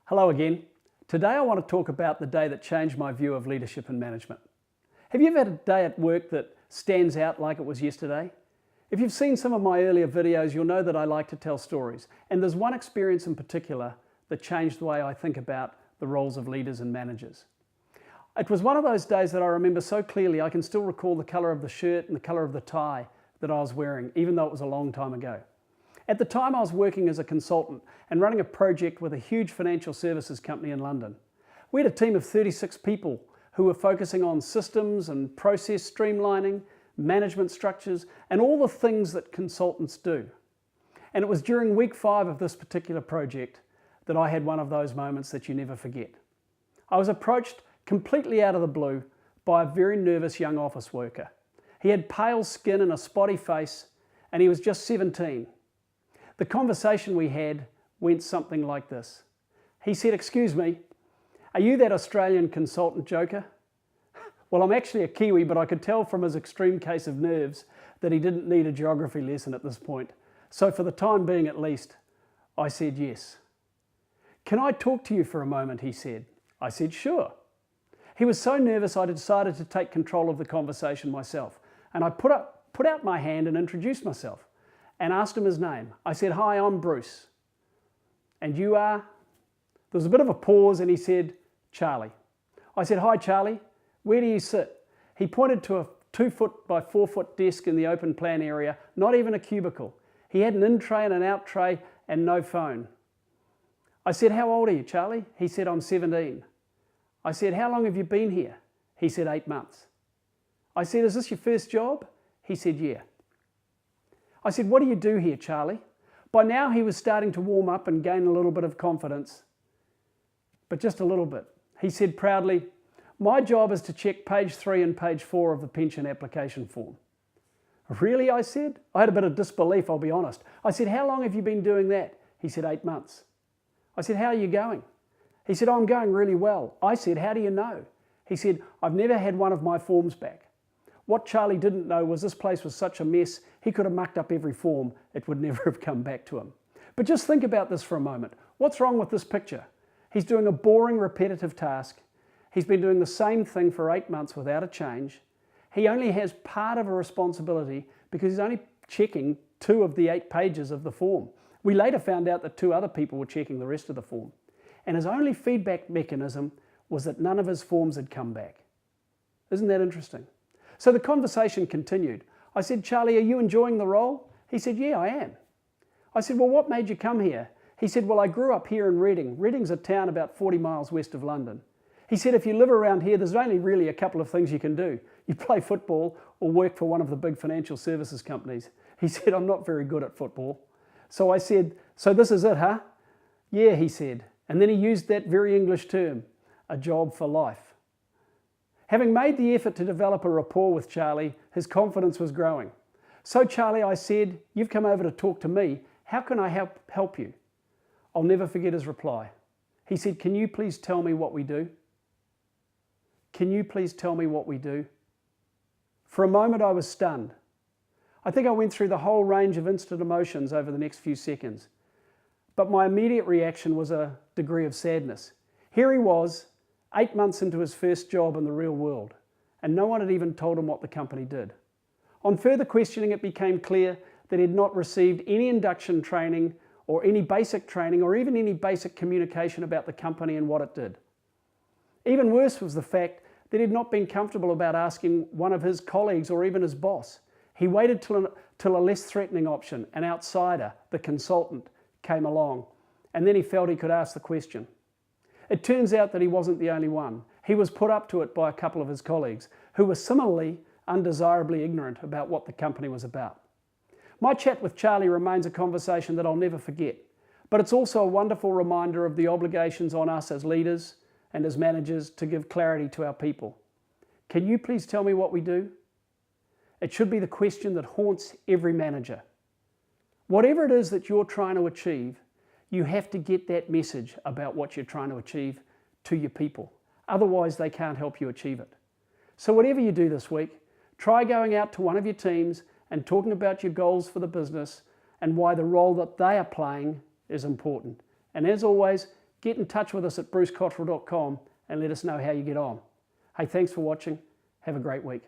Hello again. Today I want to talk about the day that changed my view of leadership and management. Have you ever had a day at work that stands out like it was yesterday? If you've seen some of my earlier videos, you'll know that I like to tell stories. And there's one experience in particular that changed the way I think about the roles of leaders and managers. It was one of those days that I remember so clearly. I can still recall the colour of the shirt and the colour of the tie that I was wearing, even though it was a long time ago. At the time, I was working as a consultant and running a project with a huge financial services company in London. We had a team of 36 people who were focusing on systems and process streamlining, management structures, and all the things that consultants do. And it was during week 5 of this particular project that I had one of those moments that you never forget. I was approached completely out of the blue by a very nervous young office worker. He had pale skin and a spotty face, and he was just 17. The conversation we had went something like this. He said, "Excuse me, are you that Australian consultant joker?" Well, I'm actually a Kiwi, but I could tell from his extreme case of nerves that he didn't need a geography lesson at this point. So for the time being at least, I said yes. "Can I talk to you for a moment?" he said. I said, "Sure." He was so nervous I decided to take control of the conversation myself, and I put out my hand and introduced myself and asked him his name. I said, "Hi, I'm Bruce." "And you are?" There was a bit of a pause and he said, "Charlie." I said, "Hi, Charlie. Where do you sit?" He pointed to a 2-foot by 4-foot desk in the open plan area, not even a cubicle. He had an in tray and an out tray and no phone. I said, "How old are you, Charlie?" He said, "I'm 17. I said, "How long have you been here?" He said, 8 months. I said, "Is this your first job?" He said, "Yeah." I said, "What do you do here, Charlie?" By now he was starting to warm up and gain a little bit of confidence, but just a little bit. He said proudly, "My job is to check page 3 and page 4 of the pension application form." "Really?" I said. I had a bit of disbelief, I'll be honest. I said, "How long have you been doing that?" He said, 8 months. I said, "How are you going?" He said, "I'm going really well." I said, "How do you know?" He said, "I've never had one of my forms back." What Charlie didn't know was this place was such a mess, he could have mucked up every form. It would never have come back to him. But just think about this for a moment. What's wrong with this picture? He's doing a boring, repetitive task. He's been doing the same thing for 8 months without a change. He only has part of a responsibility because he's only checking 2 of the 8 pages of the form. We later found out that 2 other people were checking the rest of the form. And his only feedback mechanism was that none of his forms had come back. Isn't that interesting? So the conversation continued. I said, "Charlie, are you enjoying the role?" He said, "Yeah, I am." I said, "Well, what made you come here?" He said, "Well, I grew up here in Reading. Reading's a town about 40 miles west of London." He said, "If you live around here, there's only really a couple of things you can do. You play football or work for one of the big financial services companies." He said, "I'm not very good at football." So I said, "So this is it, huh?" "Yeah," he said. And then he used that very English term, a job for life. Having made the effort to develop a rapport with Charlie, his confidence was growing. "So Charlie," I said, "you've come over to talk to me. How can I help you?" I'll never forget his reply. He said, "Can you please tell me what we do? Can you please tell me what we do?" For a moment I was stunned. I think I went through the whole range of instant emotions over the next few seconds. But my immediate reaction was a degree of sadness. Here he was, 8 months into his first job in the real world, and no one had even told him what the company did. On further questioning, it became clear that he had not received any induction training or any basic training or even any basic communication about the company and what it did. Even worse was the fact that he had not been comfortable about asking one of his colleagues or even his boss. He waited till a less threatening option, an outsider, the consultant, came along, and then he felt he could ask the question. It turns out that he wasn't the only one. He was put up to it by a couple of his colleagues who were similarly undesirably ignorant about what the company was about. My chat with Charlie remains a conversation that I'll never forget, but it's also a wonderful reminder of the obligations on us as leaders and as managers to give clarity to our people. Can you please tell me what we do? It should be the question that haunts every manager. Whatever it is that you're trying to achieve, you have to get that message about what you're trying to achieve to your people. Otherwise, they can't help you achieve it. So whatever you do this week, try going out to one of your teams and talking about your goals for the business and why the role that they are playing is important. And as always, get in touch with us at brucecotterill.com and let us know how you get on. Hey, thanks for watching. Have a great week.